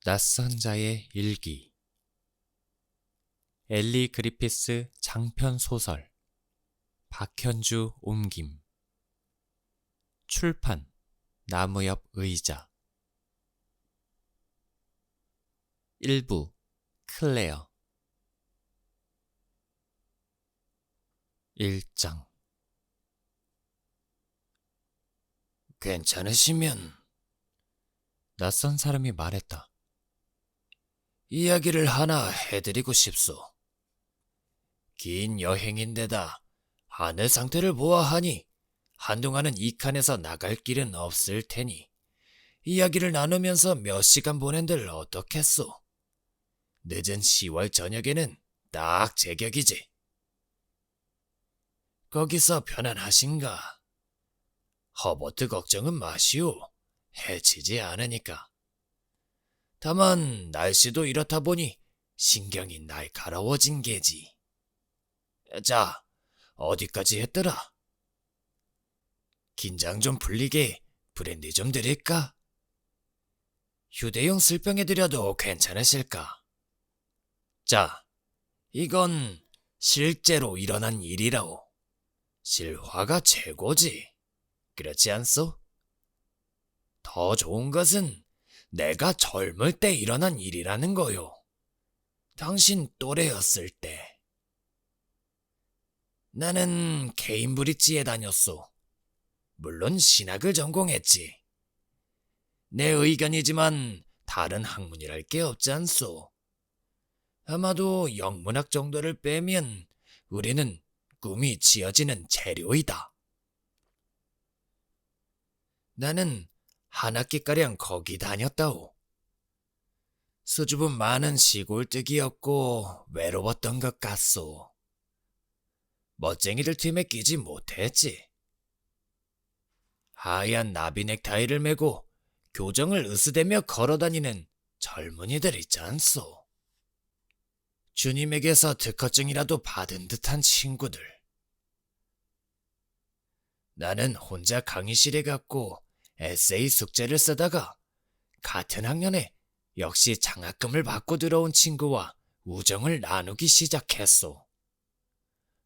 낯선 자의 일기. 엘리 그리피스 장편 소설. 박현주 옮김. 출판 나무 옆 의자. 1부 클레어. 1장. 괜찮으시면 낯선 사람이 말했다. 이야기를 하나 해드리고 싶소. 긴 여행인데다 하늘 상태를 보아하니 한동안은 이 칸에서 나갈 길은 없을 테니 이야기를 나누면서 몇 시간 보낸들 어떻겠소? 늦은 10월 저녁에는 딱 제격이지. 거기서 편안하신가? 허버트 걱정은 마시오. 해치지 않으니까. 다만 날씨도 이렇다 보니 신경이 날카로워진 게지. 자, 어디까지 했더라? 긴장 좀 풀리게 브랜디 좀 드릴까? 휴대용 술병에 드려도 괜찮으실까? 자, 이건 실제로 일어난 일이라오. 실화가 최고지. 그렇지 않소? 더 좋은 것은 내가 젊을 때 일어난 일이라는 거요. 당신 또래였을 때. 나는 케임브리지에 다녔소. 물론 신학을 전공했지. 내 의견이지만 다른 학문이랄 게 없지 않소. 아마도 영문학 정도를 빼면 우리는 꿈이 지어지는 재료이다. 나는 한 학기가량 거기 다녔다오. 수줍음 많은 시골뜨기였고 외로웠던 것 같소. 멋쟁이들 팀에 끼지 못했지. 하얀 나비 넥타이를 메고 교정을 으스대며 걸어다니는 젊은이들 있지 않소. 주님에게서 특허증이라도 받은 듯한 친구들. 나는 혼자 강의실에 갔고 에세이 숙제를 쓰다가 같은 학년에 역시 장학금을 받고 들어온 친구와 우정을 나누기 시작했소.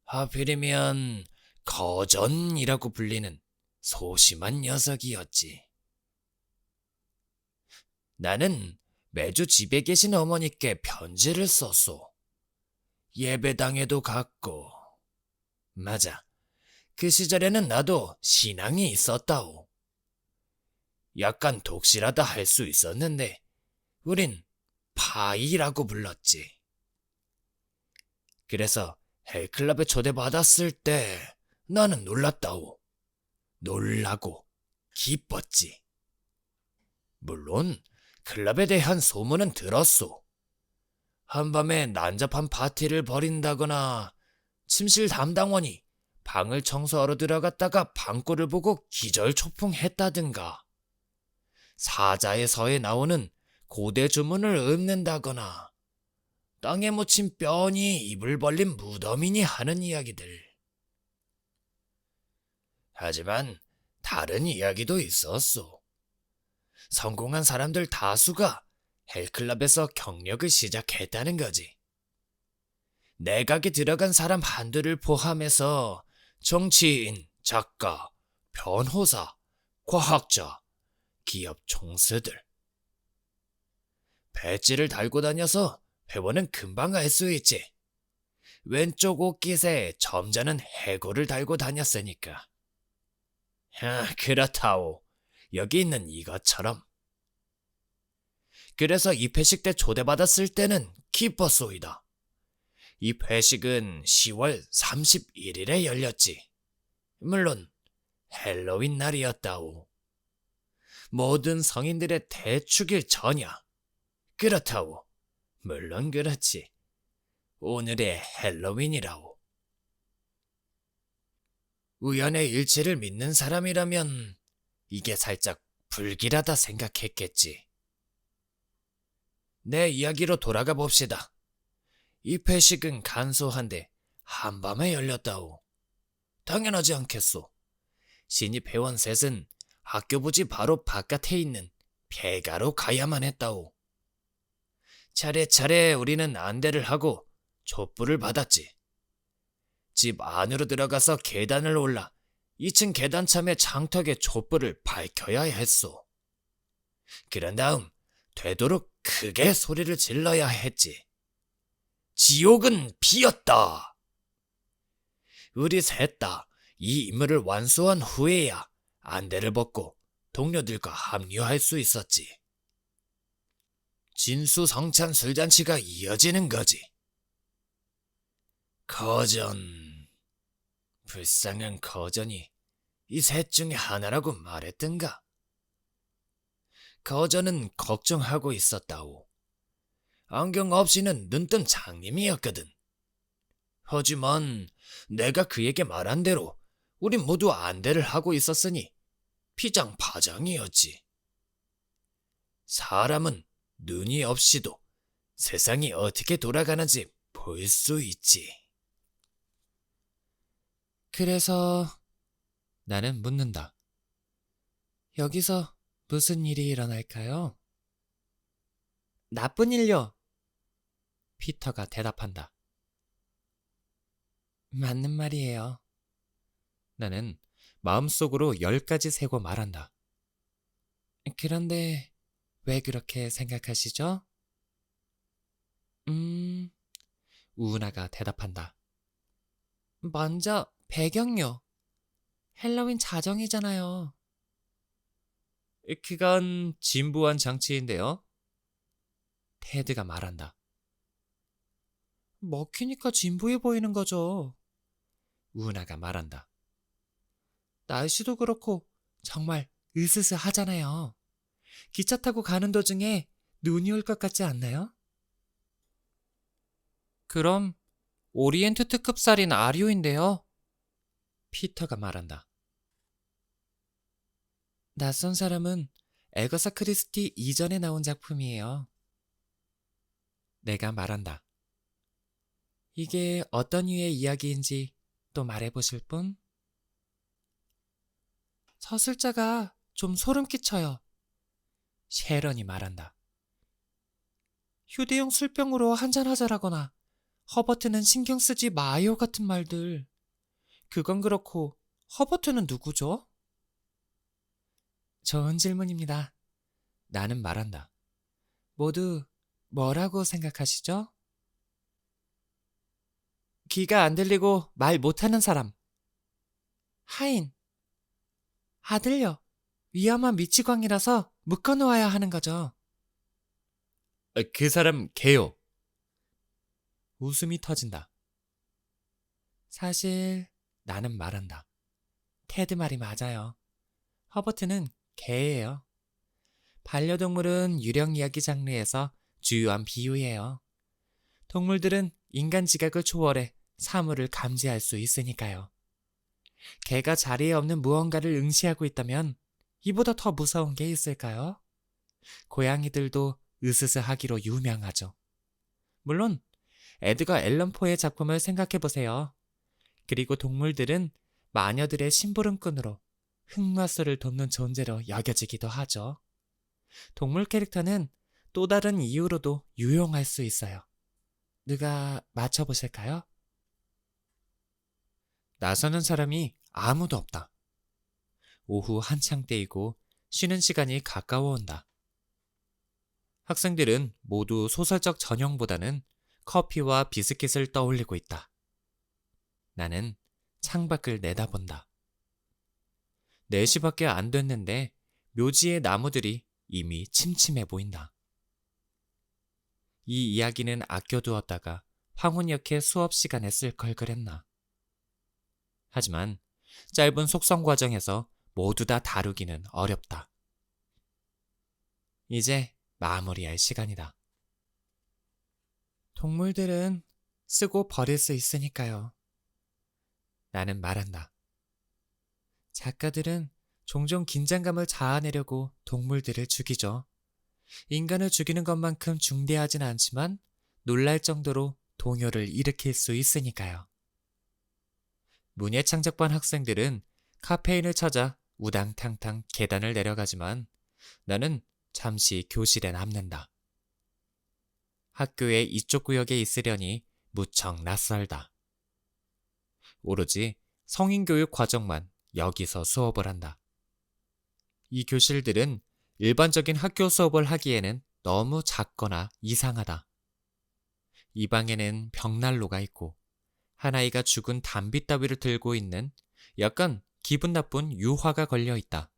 하필이면 거전이라고 불리는 소심한 녀석이었지. 나는 매주 집에 계신 어머니께 편지를 썼소. 예배당에도 갔고. 맞아, 그 시절에는 나도 신앙이 있었다오. 약간 독실하다 할 수 있었는데 우린 파이라고 불렀지. 그래서 헬클럽에 초대받았을 때 나는 놀랐다오. 놀라고 기뻤지. 물론 클럽에 대한 소문은 들었소. 한밤에 난잡한 파티를 벌인다거나 침실 담당원이 방을 청소하러 들어갔다가 방구를 보고 기절초풍했다든가, 사자에서에 나오는 고대 주문을 읊는다거나, 땅에 묻힌 뼈니 입을 벌린 무덤이니 하는 이야기들. 하지만 다른 이야기도 있었소. 성공한 사람들 다수가 헬클럽에서 경력을 시작했다는 거지. 내각에 들어간 사람 한두를 포함해서 정치인, 작가, 변호사, 과학자, 기업 총수들. 배지를 달고 다녀서 회원은 금방 알 수 있지. 왼쪽 옷깃에 점잖은 해골을 달고 다녔으니까. 그렇다오. 여기 있는 이것처럼. 그래서 이 회식 때 초대받았을 때는 기뻤소이다. 이 회식은 10월 31일에 열렸지. 물론 헬로윈 날이었다오. 모든 성인들의 대축일 전야. 그렇다오. 물론 그렇지. 오늘의 헬로윈이라오. 우연의 일치를 믿는 사람이라면 이게 살짝 불길하다 생각했겠지. 내 이야기로 돌아가 봅시다. 이 회식은 간소한데 한밤에 열렸다오. 당연하지 않겠소. 신입 회원 셋은 학교 부지 바로 바깥에 있는 폐가로 가야만 했다오. 차례차례 우리는 안대를 하고 촛불을 받았지. 집 안으로 들어가서 계단을 올라 2층 계단참의 장턱에 촛불을 밝혀야 했소. 그런 다음 되도록 크게 소리를 질러야 했지. 지옥은 비었다. 우리 셋 다 이 임무를 완수한 후에야 안대를 벗고 동료들과 합류할 수 있었지. 진수성찬 술잔치가 이어지는 거지. 거전. 불쌍한 거전이 이 셋 중에 하나라고 말했던가? 거전은 걱정하고 있었다오. 안경 없이는 눈뜬 장님이었거든. 하지만 내가 그에게 말한 대로 우린 모두 안대를 하고 있었으니 피장파장이었지. 사람은 눈이 없이도 세상이 어떻게 돌아가는지 볼 수 있지. 그래서 나는 묻는다. 여기서 무슨 일이 일어날까요? 나쁜 일요. 피터가 대답한다. 맞는 말이에요. 나는 마음속으로 10가지 세고 말한다. 그런데 왜 그렇게 생각하시죠? 우은아가 대답한다. 먼저 배경요. 헬로윈 자정이잖아요. 그건 진부한 장치인데요. 테드가 말한다. 먹히니까 진부해 보이는 거죠. 우은아가 말한다. 날씨도 그렇고 정말 으스스하잖아요. 기차 타고 가는 도중에 눈이 올 것 같지 않나요? 그럼 오리엔트 특급 살인 아리오인데요. 피터가 말한다. 낯선 사람은 에거사 크리스티 이전에 나온 작품이에요. 내가 말한다. 이게 어떤 류의 이야기인지 또 말해보실 분? 서술자가 좀 소름 끼쳐요. 셰런이 말한다. 휴대용 술병으로 한잔하자라거나 허버트는 신경 쓰지 마요 같은 말들. 그건 그렇고 허버트는 누구죠? 좋은 질문입니다. 나는 말한다. 모두 뭐라고 생각하시죠? 귀가 안 들리고 말 못하는 사람. 하인. 아들요. 위험한 미치광이라서 묶어놓아야 하는 거죠. 그 사람 개요. 웃음이 터진다. 사실 나는 말한다. 테드 말이 맞아요. 허버트는 개예요. 반려동물은 유령 이야기 장르에서 주요한 비유예요. 동물들은 인간 지각을 초월해 사물을 감지할 수 있으니까요. 개가 자리에 없는 무언가를 응시하고 있다면 이보다 더 무서운 게 있을까요? 고양이들도 으스스하기로 유명하죠. 물론 에드거 앨런 포의 작품을 생각해보세요. 그리고 동물들은 마녀들의 심부름꾼으로 흑마술을 돕는 존재로 여겨지기도 하죠. 동물 캐릭터는 또 다른 이유로도 유용할 수 있어요. 누가 맞춰보실까요? 나서는 사람이 아무도 없다. 오후 한창 때이고 쉬는 시간이 가까워온다. 학생들은 모두 소설적 전형보다는 커피와 비스킷을 떠올리고 있다. 나는 창밖을 내다본다. 4시밖에 안 됐는데 묘지의 나무들이 이미 침침해 보인다. 이 이야기는 아껴두었다가 황혼역회 수업 시간에 쓸 걸 그랬나. 하지만 짧은 속성 과정에서 모두 다 다루기는 어렵다. 이제 마무리할 시간이다. 동물들은 쓰고 버릴 수 있으니까요. 나는 말한다. 작가들은 종종 긴장감을 자아내려고 동물들을 죽이죠. 인간을 죽이는 것만큼 중대하진 않지만 놀랄 정도로 동요를 일으킬 수 있으니까요. 문예창작반 학생들은 카페인을 찾아 우당탕탕 계단을 내려가지만 나는 잠시 교실에 남는다. 학교의 이쪽 구역에 있으려니 무척 낯설다. 오로지 성인교육 과정만 여기서 수업을 한다. 이 교실들은 일반적인 학교 수업을 하기에는 너무 작거나 이상하다. 이 방에는 벽난로가 있고 한 아이가 죽은 담비 따위를 들고 있는 약간 기분 나쁜 유화가 걸려 있다.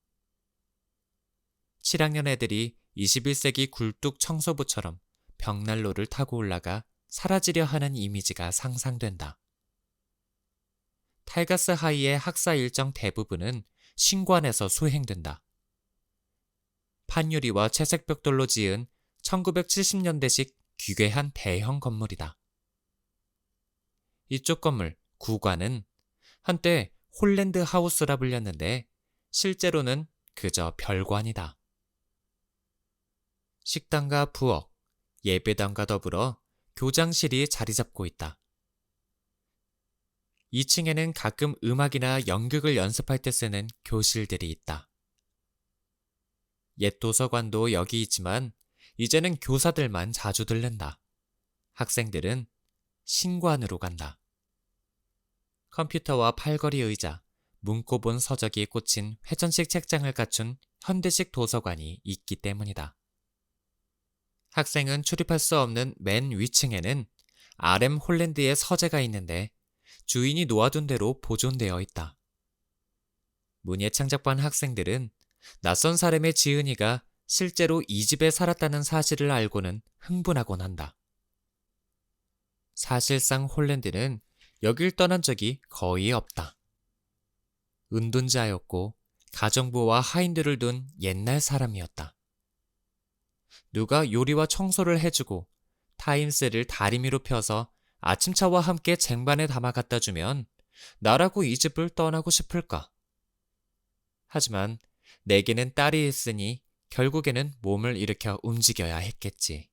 7학년 애들이 21세기 굴뚝 청소부처럼 벽난로를 타고 올라가 사라지려 하는 이미지가 상상된다. 타이거스 하이의 학사 일정 대부분은 신관에서 수행된다. 판유리와 채색 벽돌로 지은 1970년대식 귀괴한 대형 건물이다. 이쪽 건물, 구관은 한때 홀랜드 하우스라 불렸는데 실제로는 그저 별관이다. 식당과 부엌, 예배당과 더불어 교장실이 자리 잡고 있다. 2층에는 가끔 음악이나 연극을 연습할 때 쓰는 교실들이 있다. 옛 도서관도 여기 있지만 이제는 교사들만 자주 들른다. 학생들은 신관으로 간다. 컴퓨터와 팔걸이 의자, 문고본 서적이 꽂힌 회전식 책장을 갖춘 현대식 도서관이 있기 때문이다. 학생은 출입할 수 없는 맨 위층에는 RM 홀랜드의 서재가 있는데 주인이 놓아둔 대로 보존되어 있다. 문예 창작반 학생들은 낯선 사람의 지은이가 실제로 이 집에 살았다는 사실을 알고는 흥분하곤 한다. 사실상 홀랜드는 여길 떠난 적이 거의 없다. 은둔자였고 가정부와 하인들을 둔 옛날 사람이었다. 누가 요리와 청소를 해주고 타임셀을 다리미로 펴서 아침차와 함께 쟁반에 담아 갖다 주면 나라고 이 집을 떠나고 싶을까? 하지만 내게는 딸이 있으니 결국에는 몸을 일으켜 움직여야 했겠지.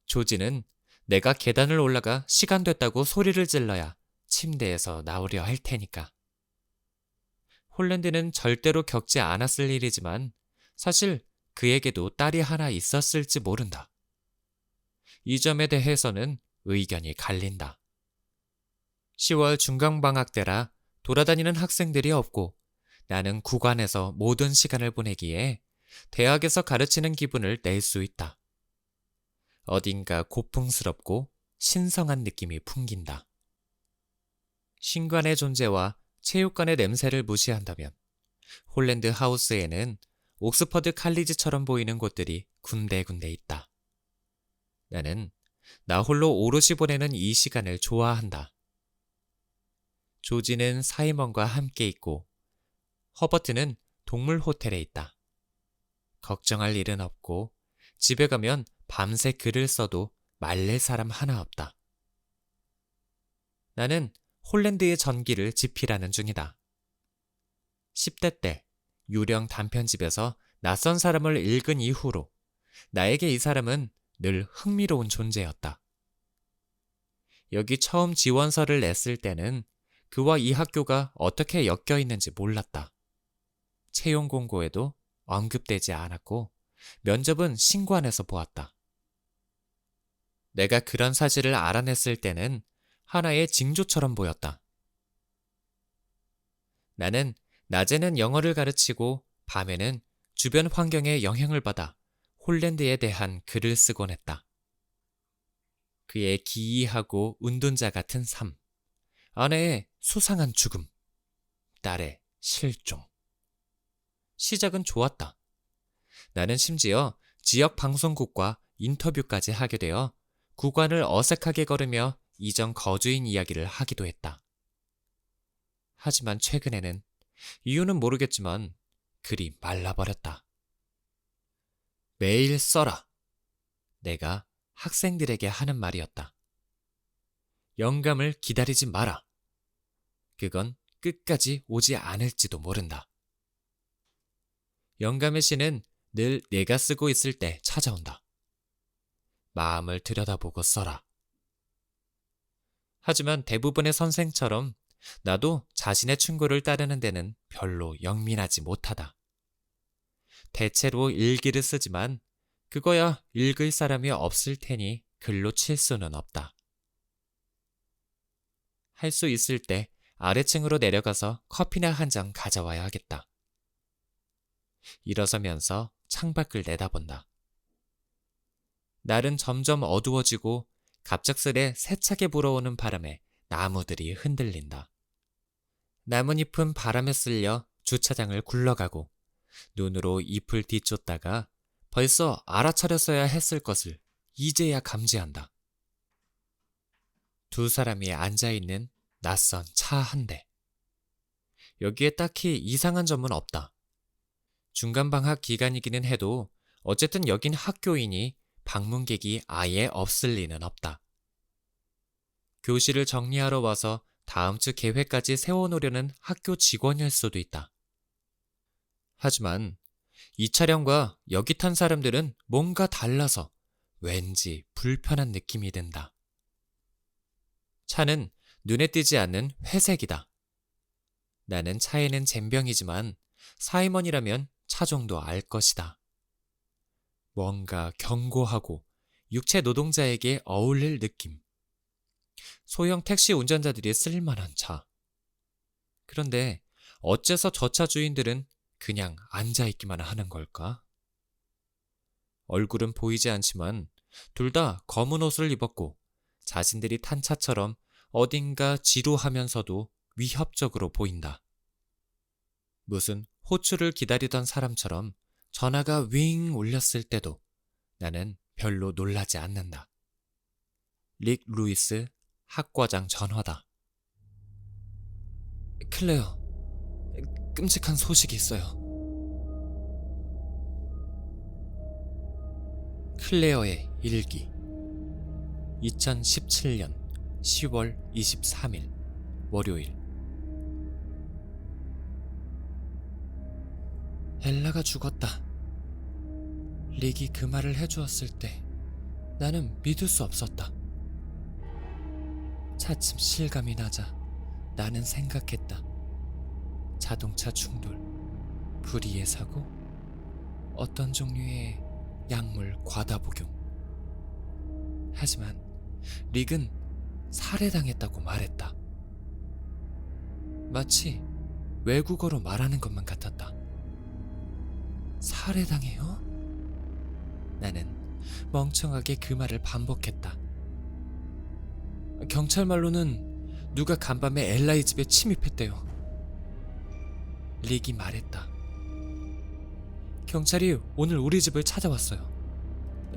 조지는 내가 계단을 올라가 시간 됐다고 소리를 질러야 침대에서 나오려 할 테니까. 홀랜드는 절대로 겪지 않았을 일이지만 사실 그에게도 딸이 하나 있었을지 모른다. 이 점에 대해서는 의견이 갈린다. 10월 중간방학 때라 돌아다니는 학생들이 없고 나는 구관에서 모든 시간을 보내기에 대학에서 가르치는 기분을 낼 수 있다. 어딘가 고풍스럽고 신성한 느낌이 풍긴다. 신관의 존재와 체육관의 냄새를 무시한다면 홀랜드 하우스에는 옥스퍼드 칼리지처럼 보이는 곳들이 군데군데 있다. 나는 나 홀로 오롯이 보내는 이 시간을 좋아한다. 조지는 사이먼과 함께 있고 허버트는 동물 호텔에 있다. 걱정할 일은 없고 집에 가면 밤새 글을 써도 말릴 사람 하나 없다. 나는 홀랜드의 전기를 집필하는 중이다. 10대 때 유령 단편집에서 낯선 사람을 읽은 이후로 나에게 이 사람은 늘 흥미로운 존재였다. 여기 처음 지원서를 냈을 때는 그와 이 학교가 어떻게 엮여 있는지 몰랐다. 채용 공고에도 언급되지 않았고 면접은 신관에서 보았다. 내가 그런 사실을 알아냈을 때는 하나의 징조처럼 보였다. 나는 낮에는 영어를 가르치고 밤에는 주변 환경에 영향을 받아 홀랜드에 대한 글을 쓰곤 했다. 그의 기이하고 운둔자 같은 삶, 아내의 수상한 죽음, 딸의 실종. 시작은 좋았다. 나는 심지어 지역 방송국과 인터뷰까지 하게 되어 구관을 어색하게 걸으며 이전 거주인 이야기를 하기도 했다. 하지만 최근에는 이유는 모르겠지만 글이 말라버렸다. 매일 써라. 내가 학생들에게 하는 말이었다. 영감을 기다리지 마라. 그건 끝까지 오지 않을지도 모른다. 영감의 시는 늘 내가 쓰고 있을 때 찾아온다. 마음을 들여다보고 써라. 하지만 대부분의 선생처럼 나도 자신의 충고를 따르는 데는 별로 영민하지 못하다. 대체로 일기를 쓰지만 그거야 읽을 사람이 없을 테니 글로 칠 수는 없다. 할 수 있을 때 아래층으로 내려가서 커피나 한 잔 가져와야 하겠다. 일어서면서 창밖을 내다본다. 날은 점점 어두워지고 갑작스레 세차게 불어오는 바람에 나무들이 흔들린다. 나뭇잎은 바람에 쓸려 주차장을 굴러가고 눈으로 잎을 뒤쫓다가 벌써 알아차렸어야 했을 것을 이제야 감지한다. 두 사람이 앉아있는 낯선 차 한 대. 여기에 딱히 이상한 점은 없다. 중간방학 기간이기는 해도 어쨌든 여긴 학교이니 방문객이 아예 없을 리는 없다. 교실을 정리하러 와서 다음 주 계획까지 세워놓으려는 학교 직원일 수도 있다. 하지만 이 차량과 여기 탄 사람들은 뭔가 달라서 왠지 불편한 느낌이 든다. 차는 눈에 띄지 않는 회색이다. 나는 차에는 젬병이지만 사임원이라면 차종도 알 것이다. 뭔가 견고하고 육체 노동자에게 어울릴 느낌. 소형 택시 운전자들이 쓸만한 차. 그런데 어째서 저 차 주인들은 그냥 앉아있기만 하는 걸까? 얼굴은 보이지 않지만 둘 다 검은 옷을 입었고 자신들이 탄 차처럼 어딘가 지루하면서도 위협적으로 보인다. 무슨 호출을 기다리던 사람처럼 전화가 윙 울렸을 때도 나는 별로 놀라지 않는다. 릭 루이스 학과장 전화다. 클레어, 끔찍한 소식이 있어요. 클레어의 일기. 2017년 10월 23일 월요일. 엘라가 죽었다. 릭이 그 말을 해주었을 때 나는 믿을 수 없었다. 차츰 실감이 나자 나는 생각했다. 자동차 충돌, 불의의 사고, 어떤 종류의 약물 과다 복용. 하지만 릭은 살해당했다고 말했다. 마치 외국어로 말하는 것만 같았다. 살해당해요? 나는 멍청하게 그 말을 반복했다. 경찰 말로는 누가 간밤에 엘라의 집에 침입했대요. 릭이 말했다. 경찰이 오늘 우리 집을 찾아왔어요.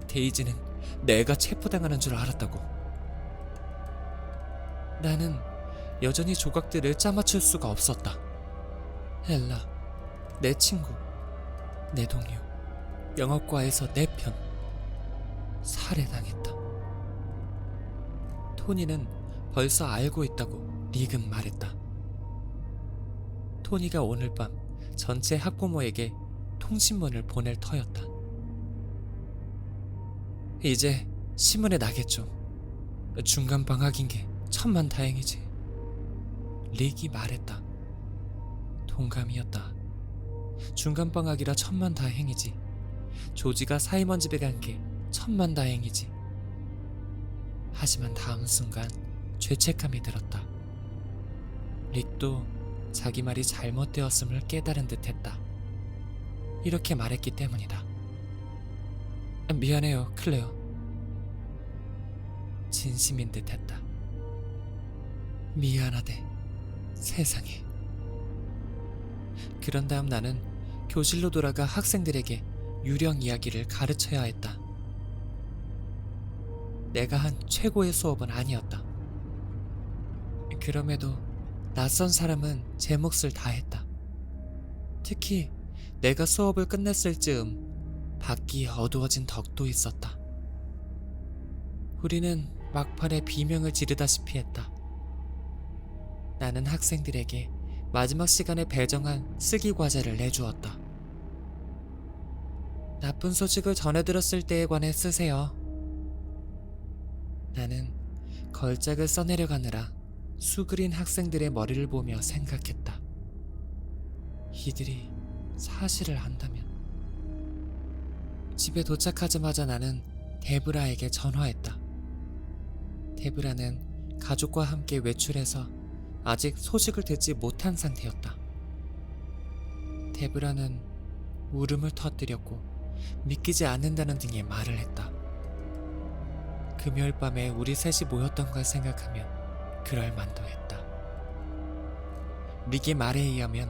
데이지는 내가 체포당하는 줄 알았다고. 나는 여전히 조각들을 짜맞출 수가 없었다. 엘라, 내 친구, 내 동료, 영어과에서 내 편, 살해당했다. 토니는 벌써 알고 있다고 릭은 말했다. 토니가 오늘 밤 전체 학부모에게 통신문을 보낼 터였다. 이제 신문에 나겠죠. 중간 방학인 게 천만다행이지. 릭이 말했다. 동감이었다. 중간 방학이라 천만다행이지. 조지가 사이먼 집에 간 게 천만다행이지. 하지만 다음 순간 죄책감이 들었다. 릭도 자기 말이 잘못되었음을 깨달은 듯했다. 이렇게 말했기 때문이다. 미안해요, 클레어. 진심인 듯했다. 미안하대, 세상에. 그런 다음 나는 교실로 돌아가 학생들에게 유령 이야기를 가르쳐야 했다. 내가 한 최고의 수업은 아니었다. 그럼에도 낯선 사람은 제 몫을 다했다. 특히 내가 수업을 끝냈을 즈음 밖이 어두워진 덕도 있었다. 우리는 막판에 비명을 지르다시피 했다. 나는 학생들에게 마지막 시간에 배정한 쓰기 과제를 내주었다. 나쁜 소식을 전해들었을 때에 관해 쓰세요. 나는 걸작을 써내려가느라 수그린 학생들의 머리를 보며 생각했다. 이들이 사실을 안다면 집에 도착하자마자 나는 데브라에게 전화했다. 데브라는 가족과 함께 외출해서 아직 소식을 듣지 못한 상태였다. 데브라는 울음을 터뜨렸고 믿기지 않는다는 등의 말을 했다. 금요일 밤에 우리 셋이 모였던 걸 생각하면 그럴 만도 했다. 릭의 말에 의하면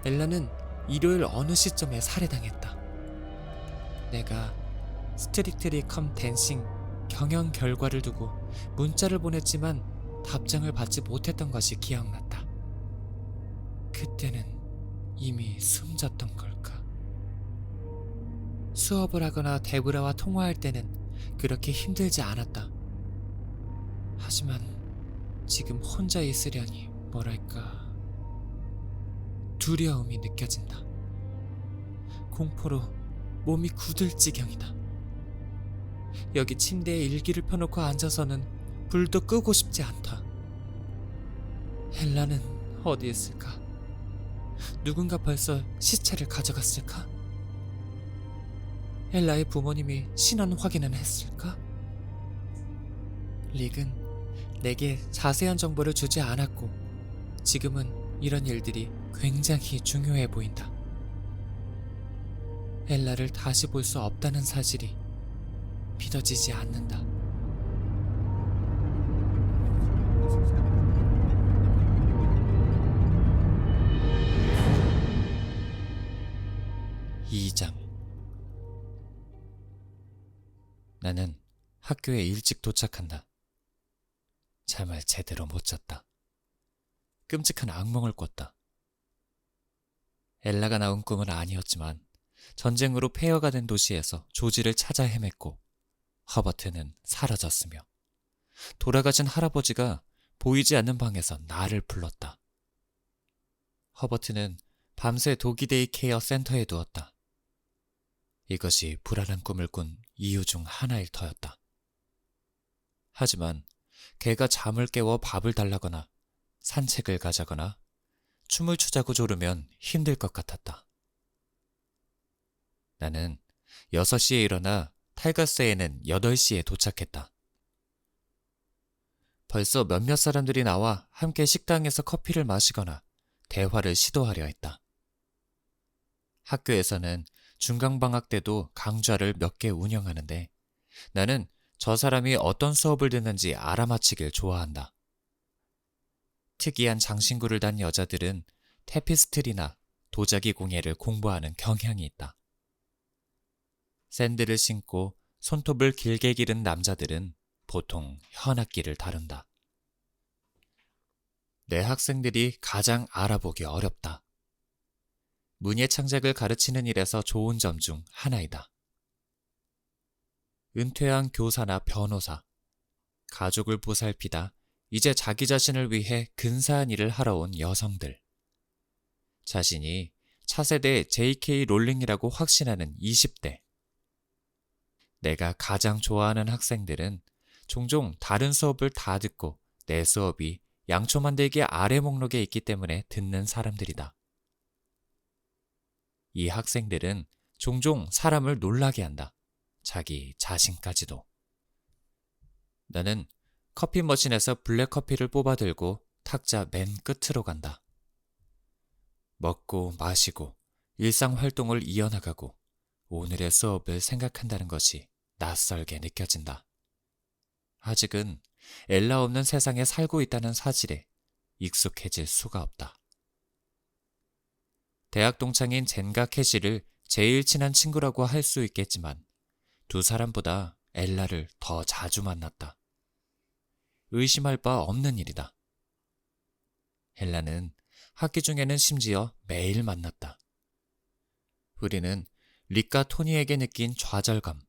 엘라는 일요일 어느 시점에 살해당했다. 내가 스트릭트리 컴 댄싱 경영 결과를 두고 문자를 보냈지만 답장을 받지 못했던 것이 기억났다. 그때는 이미 숨졌던 걸까? 수업을 하거나 데브라와 통화할 때는 그렇게 힘들지 않았다. 하지만 지금 혼자 있으려니 뭐랄까 두려움이 느껴진다. 공포로 몸이 굳을 지경이다. 여기 침대에 일기를 펴놓고 앉아서는 불도 끄고 싶지 않다. 엘라는 어디 있을까? 누군가 벌써 시체를 가져갔을까? 엘라의 부모님이 신원 확인은 했을까? 릭은 내게 자세한 정보를 주지 않았고 지금은 이런 일들이 굉장히 중요해 보인다. 엘라를 다시 볼 수 없다는 사실이 믿어지지 않는다. (2장) 나는 학교에 일찍 도착한다. 잠을 제대로 못 잤다. 끔찍한 악몽을 꿨다. 엘라가 나온 꿈은 아니었지만 전쟁으로 폐허가 된 도시에서 조지를 찾아 헤맸고 허버트는 사라졌으며 돌아가신 할아버지가 보이지 않는 방에서 나를 불렀다. 허버트는 밤새 도기데이 케어 센터에 두었다. 이것이 불안한 꿈을 꾼 이유 중 하나일 터였다. 하지만 걔가 잠을 깨워 밥을 달라거나 산책을 가자거나 춤을 추자고 조르면 힘들 것 같았다. 나는 6시에 일어나 탈가스에는 8시에 도착했다. 벌써 몇몇 사람들이 나와 함께 식당에서 커피를 마시거나 대화를 시도하려 했다. 학교에서는 중간방학 때도 강좌를 몇 개 운영하는데 나는 저 사람이 어떤 수업을 듣는지 알아맞히길 좋아한다. 특이한 장신구를 단 여자들은 테피스트리나 도자기 공예를 공부하는 경향이 있다. 샌들을 신고 손톱을 길게 기른 남자들은 보통 현악기를 다룬다. 내 학생들이 가장 알아보기 어렵다. 문예 창작을 가르치는 일에서 좋은 점 중 하나이다. 은퇴한 교사나 변호사, 가족을 보살피다 이제 자기 자신을 위해 근사한 일을 하러 온 여성들, 자신이 차세대 J.K. 롤링이라고 확신하는 20대, 내가 가장 좋아하는 학생들은 종종 다른 수업을 다 듣고 내 수업이 양초 만들기 아래 목록에 있기 때문에 듣는 사람들이다. 이 학생들은 종종 사람을 놀라게 한다. 자기 자신까지도. 나는 커피 머신에서 블랙커피를 뽑아들고 탁자 맨 끝으로 간다. 먹고 마시고 일상활동을 이어나가고 오늘의 수업을 생각한다는 것이 낯설게 느껴진다. 아직은 엘라 없는 세상에 살고 있다는 사실에 익숙해질 수가 없다. 대학 동창인 젠과 캐시를 제일 친한 친구라고 할 수 있겠지만 두 사람보다 엘라를 더 자주 만났다. 의심할 바 없는 일이다. 엘라는 학기 중에는 심지어 매일 만났다. 우리는 릭과 토니에게 느낀 좌절감,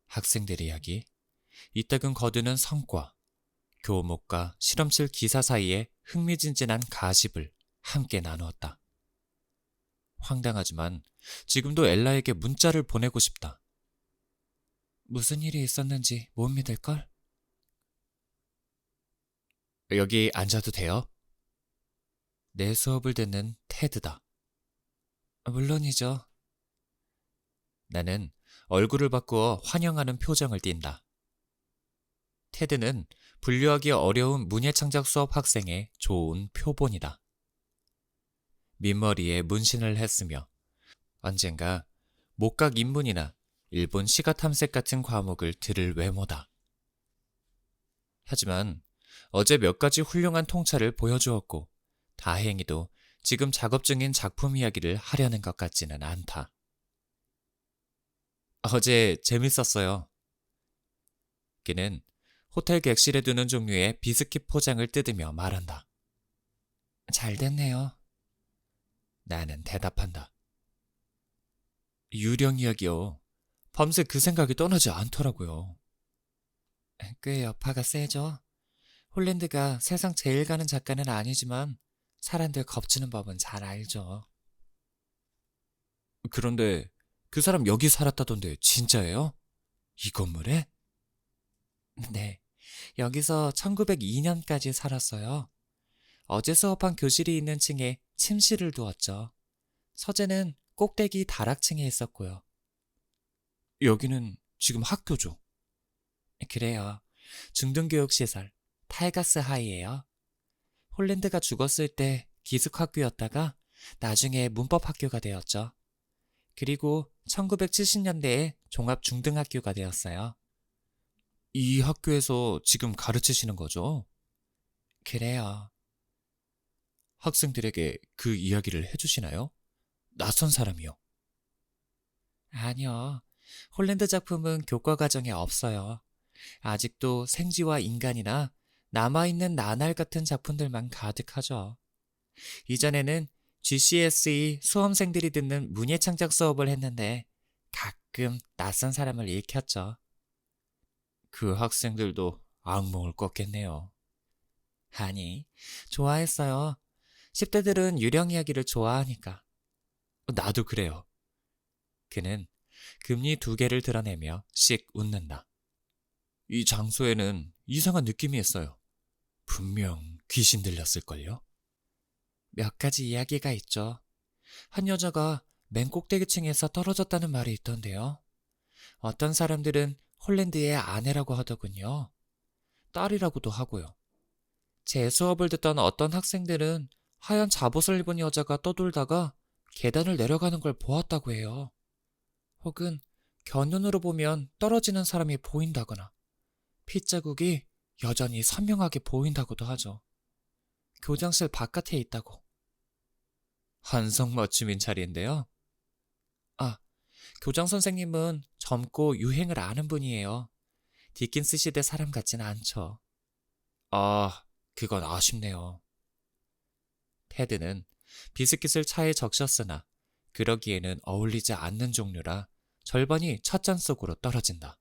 학생들 이야기, 이따금 거두는 성과, 교목과 실험실 기사 사이에 흥미진진한 가십을 함께 나누었다. 황당하지만 지금도 엘라에게 문자를 보내고 싶다. 무슨 일이 있었는지 못 믿을걸? 여기 앉아도 돼요? 내 수업을 듣는 테드다. 물론이죠. 나는 얼굴을 바꾸어 환영하는 표정을 띈다. 테드는 분류하기 어려운 문예창작 수업 학생의 좋은 표본이다. 민머리에 문신을 했으며 언젠가 목각 인문이나 일본 시가 탐색 같은 과목을 들을 외모다. 하지만 어제 몇 가지 훌륭한 통찰을 보여주었고 다행히도 지금 작업 중인 작품 이야기를 하려는 것 같지는 않다. 어제 재밌었어요. 그는 호텔 객실에 두는 종류의 비스킷 포장을 뜯으며 말한다. 잘 됐네요. 나는 대답한다. 유령 이야기요. 밤새 그 생각이 떠나지 않더라고요. 꽤 여파가 세죠. 홀랜드가 세상 제일 가는 작가는 아니지만 사람들 겁주는 법은 잘 알죠. 그런데 그 사람 여기 살았다던데 진짜예요? 이 건물에? 네, 여기서 1902년까지 살았어요. 어제 수업한 교실이 있는 층에 침실을 두었죠. 서재는 꼭대기 다락층에 있었고요. 여기는 지금 학교죠? 그래요. 중등교육시설, 타이가스 하이예요. 홀랜드가 죽었을 때 기숙학교였다가 나중에 문법학교가 되었죠. 그리고 1970년대에 종합중등학교가 되었어요. 이 학교에서 지금 가르치시는 거죠? 그래요. 학생들에게 그 이야기를 해주시나요? 낯선 사람이요. 아니요. 홀랜드 작품은 교과 과정에 없어요. 아직도 생쥐와 인간이나 남아있는 나날 같은 작품들만 가득하죠. 이전에는 GCSE 수험생들이 듣는 문예창작 수업을 했는데 가끔 낯선 사람을 읽혔죠. 그 학생들도 악몽을 꿨겠네요. 아니, 좋아했어요. 10대들은 유령 이야기를 좋아하니까. 나도 그래요. 그는 금리 2개를 드러내며 씩 웃는다. 이 장소에는 이상한 느낌이 있어요. 분명 귀신 들렸을걸요? 몇 가지 이야기가 있죠. 한 여자가 맨 꼭대기층에서 떨어졌다는 말이 있던데요. 어떤 사람들은 홀랜드의 아내라고 하더군요. 딸이라고도 하고요. 제 수업을 듣던 어떤 학생들은 하얀 잡옷을 입은 여자가 떠돌다가 계단을 내려가는 걸 보았다고 해요. 혹은 견눈으로 보면 떨어지는 사람이 보인다거나 핏자국이 여전히 선명하게 보인다고도 하죠. 교장실 바깥에 있다고. 한성맞춤인 자리인데요. 아, 교장 선생님은 젊고 유행을 아는 분이에요. 디킨스 시대 사람 같진 않죠. 아, 그건 아쉽네요. 테드는 비스킷을 차에 적셨으나 그러기에는 어울리지 않는 종류라 절반이 찻잔 속으로 떨어진다.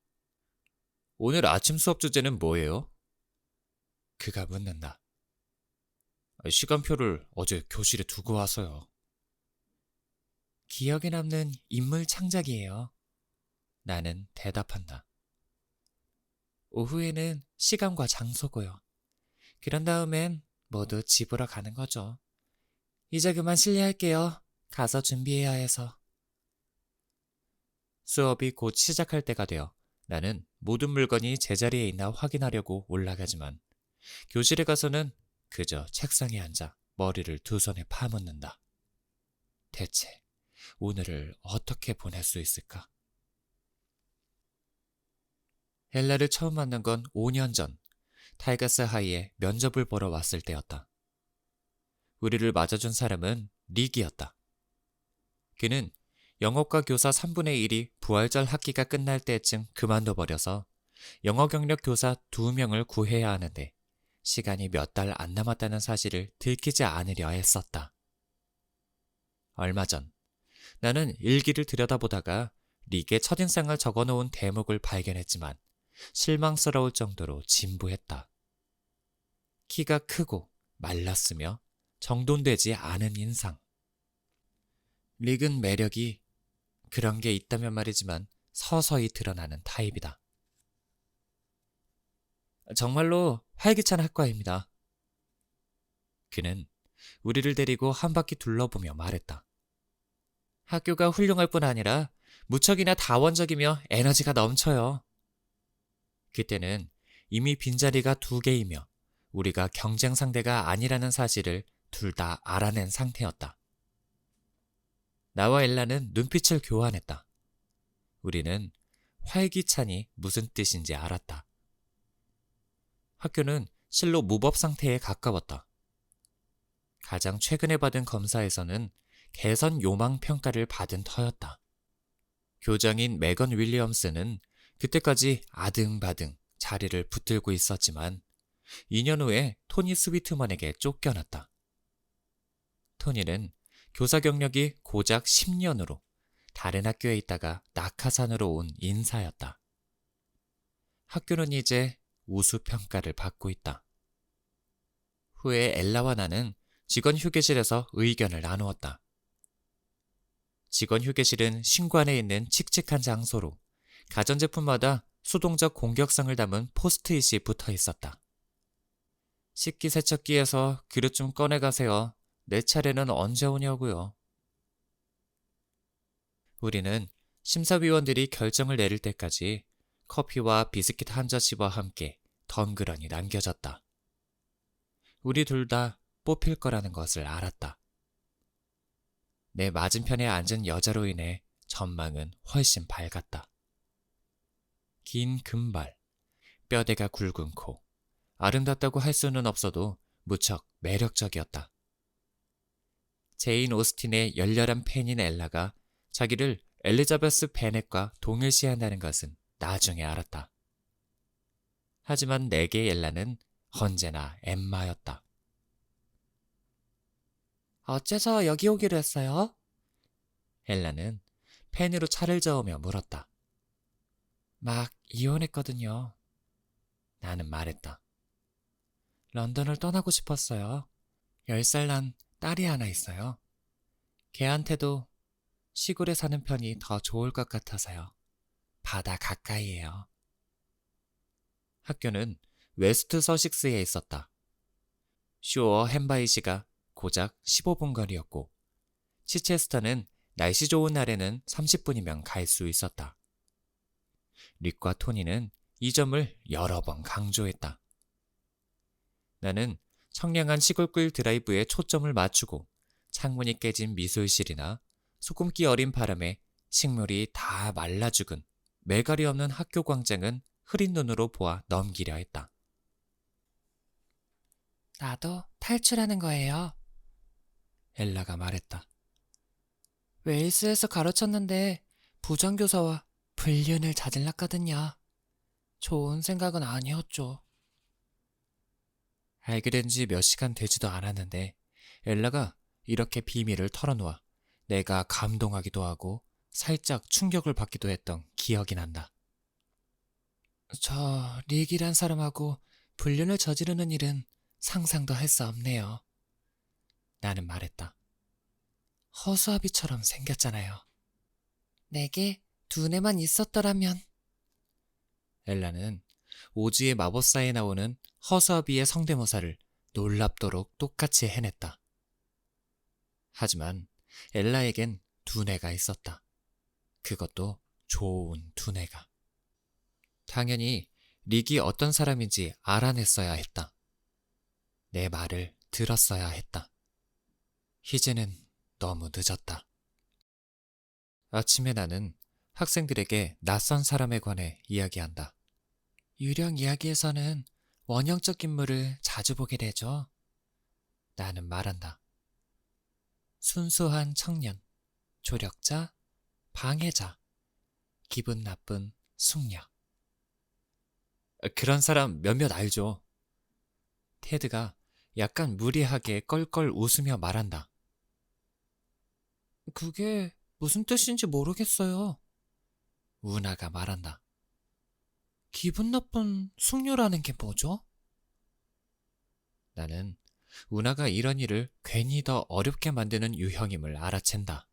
오늘 아침 수업 주제는 뭐예요? 그가 묻는다. 시간표를 어제 교실에 두고 와서요. 기억에 남는 인물 창작이에요. 나는 대답한다. 오후에는 시간과 장소고요. 그런 다음엔 모두 집으로 가는 거죠. 이제 그만 실례할게요. 가서 준비해야 해서. 수업이 곧 시작할 때가 되어 나는 모든 물건이 제자리에 있나 확인하려고 올라가지만 교실에 가서는 그저 책상에 앉아 머리를 두 손에 파묻는다. 대체 오늘을 어떻게 보낼 수 있을까? 엘라를 처음 만난 건 5년 전 타이가스 하이에 면접을 보러 왔을 때였다. 우리를 맞아준 사람은 릭이었다. 그는 영어과 교사 3분의 1이 부활절 학기가 끝날 때쯤 그만둬버려서 영어 경력 교사 2명을 구해야 하는데 시간이 몇 달 안 남았다는 사실을 들키지 않으려 했었다. 얼마 전 나는 일기를 들여다보다가 릭의 첫인상을 적어놓은 대목을 발견했지만 실망스러울 정도로 진부했다. 키가 크고 말랐으며 정돈되지 않은 인상. 릭은 매력이 그런 게 있다면 말이지만 서서히 드러나는 타입이다. 정말로 활기찬 학과입니다. 그는 우리를 데리고 한 바퀴 둘러보며 말했다. 학교가 훌륭할 뿐 아니라 무척이나 다원적이며 에너지가 넘쳐요. 그때는 이미 빈자리가 2개이며 우리가 경쟁 상대가 아니라는 사실을 둘 다 알아낸 상태였다. 나와 엘라는 눈빛을 교환했다. 우리는 활기찬이 무슨 뜻인지 알았다. 학교는 실로 무법 상태에 가까웠다. 가장 최근에 받은 검사에서는 개선 요망 평가를 받은 터였다. 교장인 메건 윌리엄스는 그때까지 아등바등 자리를 붙들고 있었지만 2년 후에 토니 스위트먼에게 쫓겨났다. 토니는 교사 경력이 고작 10년으로 다른 학교에 있다가 낙하산으로 온 인사였다. 학교는 이제 우수평가를 받고 있다. 후에 엘라와 나는 직원 휴게실에서 의견을 나누었다. 직원 휴게실은 신관에 있는 칙칙한 장소로 가전제품마다 수동적 공격성을 담은 포스트잇이 붙어 있었다. 식기세척기에서 그릇 좀 꺼내가세요. 내 차례는 언제 오냐고요. 우리는 심사위원들이 결정을 내릴 때까지 커피와 비스킷 한 젓이와 함께 덩그러니 남겨졌다. 우리 둘 다 뽑힐 거라는 것을 알았다. 내 맞은편에 앉은 여자로 인해 전망은 훨씬 밝았다. 긴 금발, 뼈대가 굵은 코, 아름답다고 할 수는 없어도 무척 매력적이었다. 제인 오스틴의 열렬한 팬인 엘라가 자기를 엘리자베스 베넷과 동일시한다는 것은 나중에 알았다. 하지만 내게 엘라는 언제나 엠마였다. 어째서 여기 오기로 했어요? 엘라는 펜으로 차를 저으며 물었다. 막 이혼했거든요. 나는 말했다. 런던을 떠나고 싶었어요. 10살 난 딸이 하나 있어요. 걔한테도 시골에 사는 편이 더 좋을 것 같아서요. 바다 가까이에요. 학교는 웨스트 서식스에 있었다. 쇼어 햄바이시가 고작 15분 거리였고 치체스터는 날씨 좋은 날에는 30분이면 갈 수 있었다. 릭과 토니는 이 점을 여러 번 강조했다. 나는 청량한 시골길 드라이브에 초점을 맞추고 창문이 깨진 미술실이나 소금기 어린 바람에 식물이 다 말라 죽은 매갈이 없는 학교 광장은 흐린 눈으로 보아 넘기려 했다. 나도 탈출하는 거예요. 엘라가 말했다. 웨일스에서 가르쳤는데 부장교사와 불륜을 저질렀거든요. 좋은 생각은 아니었죠. 알게 된 지 몇 시간 되지도 않았는데 엘라가 이렇게 비밀을 털어놓아 내가 감동하기도 하고 살짝 충격을 받기도 했던 기억이 난다. 저 릭이란 사람하고 불륜을 저지르는 일은 상상도 할 수 없네요. 나는 말했다. 허수아비처럼 생겼잖아요. 내게 두뇌만 있었더라면. 엘라는 오즈의 마법사에 나오는 허수아비의 성대모사를 놀랍도록 똑같이 해냈다. 하지만 엘라에겐 두뇌가 있었다. 그것도 좋은 두뇌가. 당연히 릭이 어떤 사람인지 알아냈어야 했다. 내 말을 들었어야 했다. 이제는 너무 늦었다. 아침에 나는 학생들에게 낯선 사람에 관해 이야기한다. 유령 이야기에서는 원형적 인물을 자주 보게 되죠. 나는 말한다. 순수한 청년, 조력자, 방해자, 기분 나쁜 숙녀. 그런 사람 몇몇 알죠. 테드가 약간 무리하게 껄껄 웃으며 말한다. 그게 무슨 뜻인지 모르겠어요. 우나가 말한다. 기분 나쁜 숙녀라는 게 뭐죠? 나는 우나가 이런 일을 괜히 더 어렵게 만드는 유형임을 알아챈다.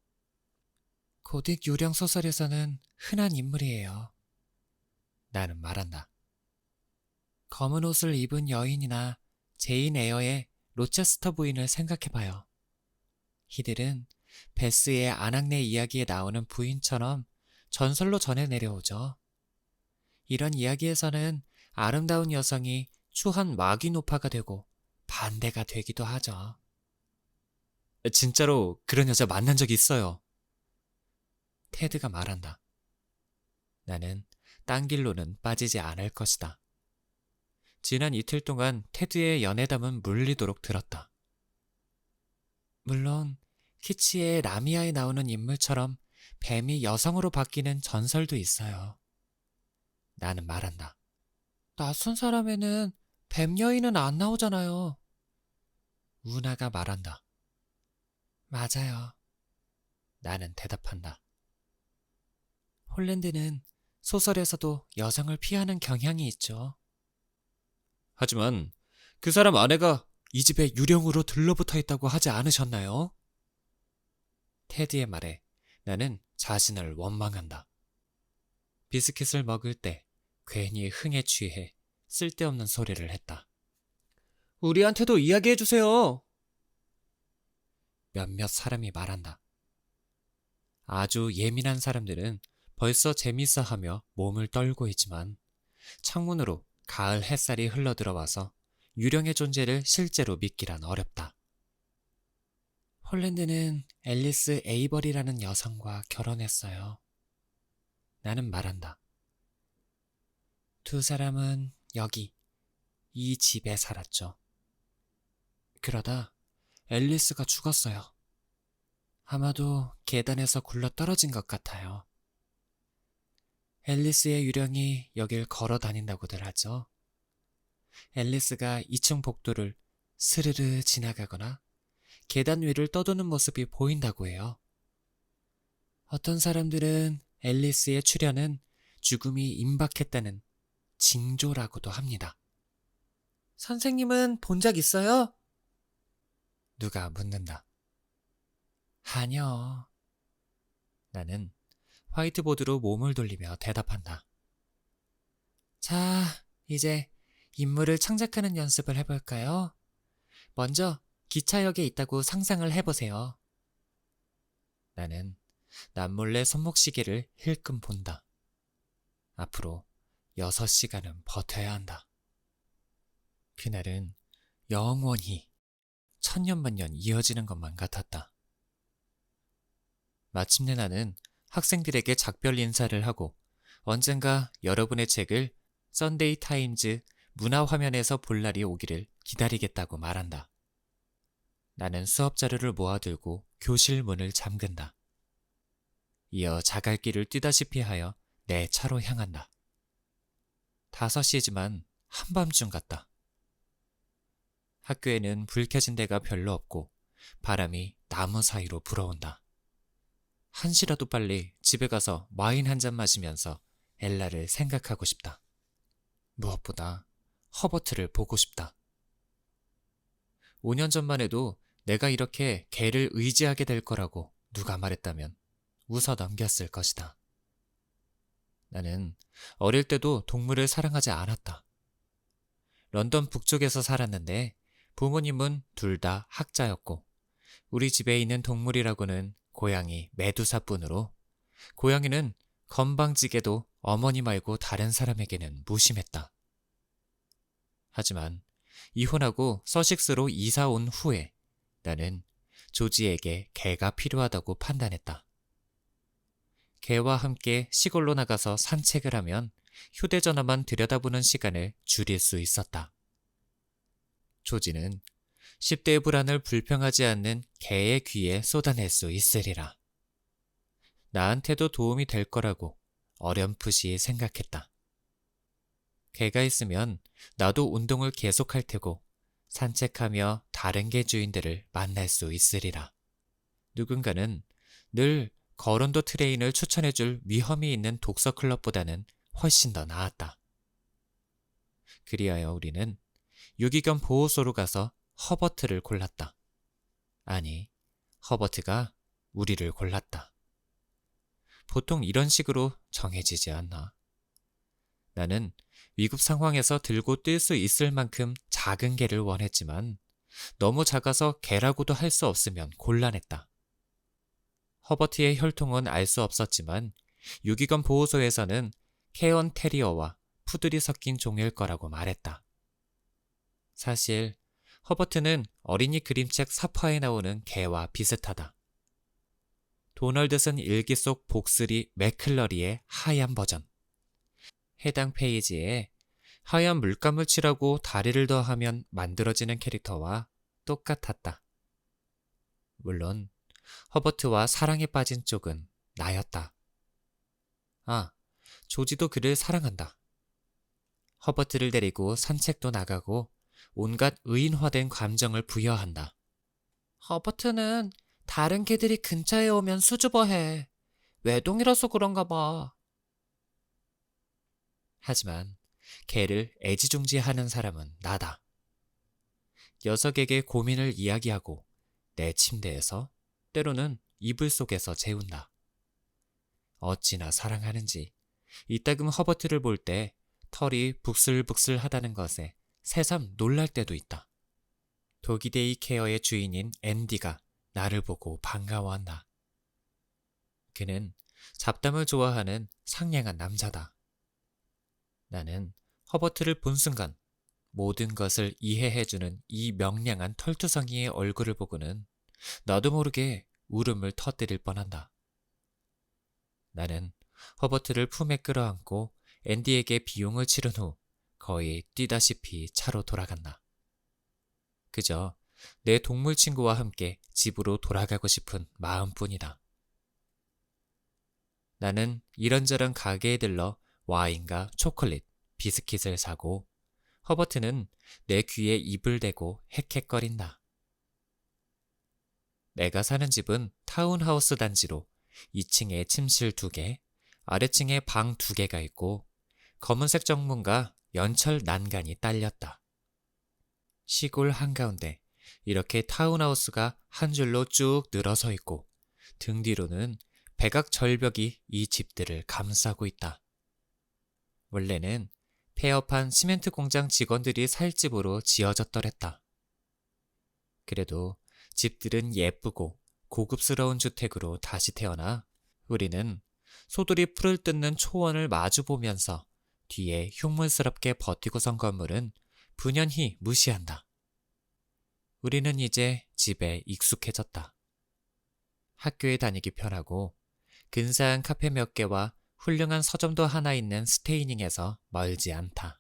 고딕 유령 소설에서는 흔한 인물이에요. 나는 말한다. 검은 옷을 입은 여인이나 제인 에어의 로체스터 부인을 생각해봐요. 이들은 베스의 아낙네 이야기에 나오는 부인처럼 전설로 전해 내려오죠. 이런 이야기에서는 아름다운 여성이 추한 마귀노파가 되고 반대가 되기도 하죠. 진짜로 그런 여자 만난 적 있어요. 테드가 말한다. 나는 딴 길로는 빠지지 않을 것이다. 지난 이틀 동안 테드의 연애담은 물리도록 들었다. 물론 키치의 라미아에 나오는 인물처럼 뱀이 여성으로 바뀌는 전설도 있어요. 나는 말한다. 낯선 사람에는 뱀 여인은 안 나오잖아요. 우나가 말한다. 맞아요. 나는 대답한다. 홀랜드는 소설에서도 여성을 피하는 경향이 있죠. 하지만 그 사람 아내가 이 집에 유령으로 들러붙어 있다고 하지 않으셨나요? 테디의 말에 나는 자신을 원망한다. 비스킷을 먹을 때 괜히 흥에 취해 쓸데없는 소리를 했다. 우리한테도 이야기해주세요. 몇몇 사람이 말한다. 아주 예민한 사람들은 벌써 재밌어하며 몸을 떨고 있지만 창문으로 가을 햇살이 흘러들어와서 유령의 존재를 실제로 믿기란 어렵다. 홀랜드는 앨리스 에이버리라는 여성과 결혼했어요. 나는 말한다. 두 사람은 여기, 이 집에 살았죠. 그러다 앨리스가 죽었어요. 아마도 계단에서 굴러 떨어진 것 같아요. 앨리스의 유령이 여길 걸어 다닌다고들 하죠. 앨리스가 2층 복도를 스르르 지나가거나 계단 위를 떠도는 모습이 보인다고 해요. 어떤 사람들은 앨리스의 출현은 죽음이 임박했다는 징조라고도 합니다. 선생님은 본 적 있어요? 누가 묻는다. 아니요. 나는 화이트보드로 몸을 돌리며 대답한다. 자, 이제 인물을 창작하는 연습을 해볼까요? 먼저 기차역에 있다고 상상을 해보세요. 나는 남몰래 손목시계를 힐끔 본다. 앞으로 6시간은 버텨야 한다. 그날은 영원히 천년만년 이어지는 것만 같았다. 마침내 나는 학생들에게 작별 인사를 하고 언젠가 여러분의 책을 썬데이 타임즈 문화화면에서 볼 날이 오기를 기다리겠다고 말한다. 나는 수업 자료를 모아들고 교실 문을 잠근다. 이어 자갈길을 뛰다시피 하여 내 차로 향한다. 5시지만 한밤중 같다. 학교에는 불 켜진 데가 별로 없고 바람이 나무 사이로 불어온다. 1시라도 빨리 집에 가서 와인 한 잔 마시면서 엘라를 생각하고 싶다. 무엇보다 허버트를 보고 싶다. 5년 전만 해도 내가 이렇게 개를 의지하게 될 거라고 누가 말했다면 웃어 넘겼을 것이다. 나는 어릴 때도 동물을 사랑하지 않았다. 런던 북쪽에서 살았는데 부모님은 둘 다 학자였고 우리 집에 있는 동물이라고는 고양이 메두사뿐으로 고양이는 건방지게도 어머니 말고 다른 사람에게는 무심했다. 하지만 이혼하고 서식스로 이사 온 후에 나는 조지에게 개가 필요하다고 판단했다. 개와 함께 시골로 나가서 산책을 하면 휴대전화만 들여다보는 시간을 줄일 수 있었다. 조지는 10대의 불안을 불평하지 않는 개의 귀에 쏟아낼 수 있으리라. 나한테도 도움이 될 거라고 어렴풋이 생각했다. 개가 있으면 나도 운동을 계속할 테고 산책하며 다른 개 주인들을 만날 수 있으리라. 누군가는 늘 거론도 트레인을 추천해줄 위험이 있는 독서클럽보다는 훨씬 더 나았다. 그리하여 우리는 유기견 보호소로 가서 허버트를 골랐다. 아니, 허버트가 우리를 골랐다. 보통 이런 식으로 정해지지 않나. 나는 위급 상황에서 들고 뛸 수 있을 만큼 작은 개를 원했지만 너무 작아서 개라고도 할 수 없으면 곤란했다. 허버트의 혈통은 알 수 없었지만 유기견 보호소에서는 케언 테리어와 푸들이 섞인 종일 거라고 말했다. 사실 허버트는 어린이 그림책 사파에 나오는 개와 비슷하다. 도널드 쓴 일기 속 복슬이 맥클러리의 하얀 버전. 해당 페이지에 하얀 물감을 칠하고 다리를 더하면 만들어지는 캐릭터와 똑같았다. 물론 허버트와 사랑에 빠진 쪽은 나였다. 아, 조지도 그를 사랑한다. 허버트를 데리고 산책도 나가고 온갖 의인화된 감정을 부여한다. 허버트는 다른 개들이 근처에 오면 수줍어해. 외동이라서 그런가 봐. 하지만 개를 애지중지하는 사람은 나다. 녀석에게 고민을 이야기하고 내 침대에서 때로는 이불 속에서 재운다. 어찌나 사랑하는지 이따금 허버트를 볼 때 털이 북슬북슬하다는 것에 새삼 놀랄 때도 있다. 도기데이 케어의 주인인 앤디가 나를 보고 반가워한다. 그는 잡담을 좋아하는 상냥한 남자다. 나는 허버트를 본 순간 모든 것을 이해해주는 이 명량한 털투성이의 얼굴을 보고는 나도 모르게 울음을 터뜨릴 뻔한다. 나는 허버트를 품에 끌어안고 앤디에게 비용을 치른 후 거의 뛰다시피 차로 돌아간다. 그저 내 동물 친구와 함께 집으로 돌아가고 싶은 마음뿐이다. 나는 이런저런 가게에 들러 와인과 초콜릿, 비스킷을 사고 허버트는 내 귀에 입을 대고 헥헥거린다. 내가 사는 집은 타운하우스 단지로 2층에 침실 2개, 아래층에 방 2개가 있고 검은색 정문과 연철 난간이 딸렸다. 시골 한가운데 이렇게 타운하우스가 한 줄로 쭉 늘어서 있고 등 뒤로는 백악 절벽이 이 집들을 감싸고 있다. 원래는 폐업한 시멘트 공장 직원들이 살 집으로 지어졌더랬다. 그래도 집들은 예쁘고 고급스러운 주택으로 다시 태어나 우리는 소들이 풀을 뜯는 초원을 마주보면서 뒤에 흉물스럽게 버티고 선 건물은 분연히 무시한다. 우리는 이제 집에 익숙해졌다. 학교에 다니기 편하고 근사한 카페 몇 개와 훌륭한 서점도 하나 있는 스테이닝에서 멀지 않다.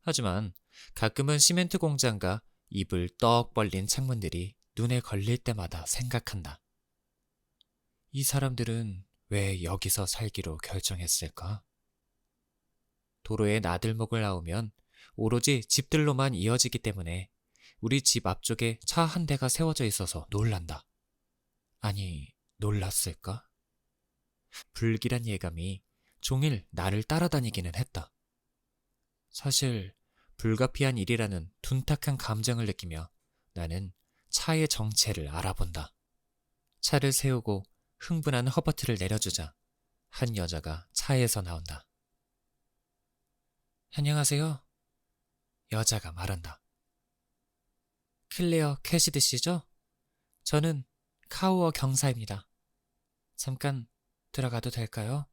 하지만 가끔은 시멘트 공장과 입을 떡 벌린 창문들이 눈에 걸릴 때마다 생각한다. 이 사람들은 왜 여기서 살기로 결정했을까? 도로에 나들목을 나오면 오로지 집들로만 이어지기 때문에 우리 집 앞쪽에 차 한 대가 세워져 있어서 놀란다. 아니, 놀랐을까? 불길한 예감이 종일 나를 따라다니기는 했다. 사실 불가피한 일이라는 둔탁한 감정을 느끼며 나는 차의 정체를 알아본다. 차를 세우고 흥분한 허버트를 내려주자 한 여자가 차에서 나온다. 안녕하세요. 여자가 말한다. 클레어 캐시드 씨죠? 저는 카우어 경사입니다. 잠깐 들어가도 될까요?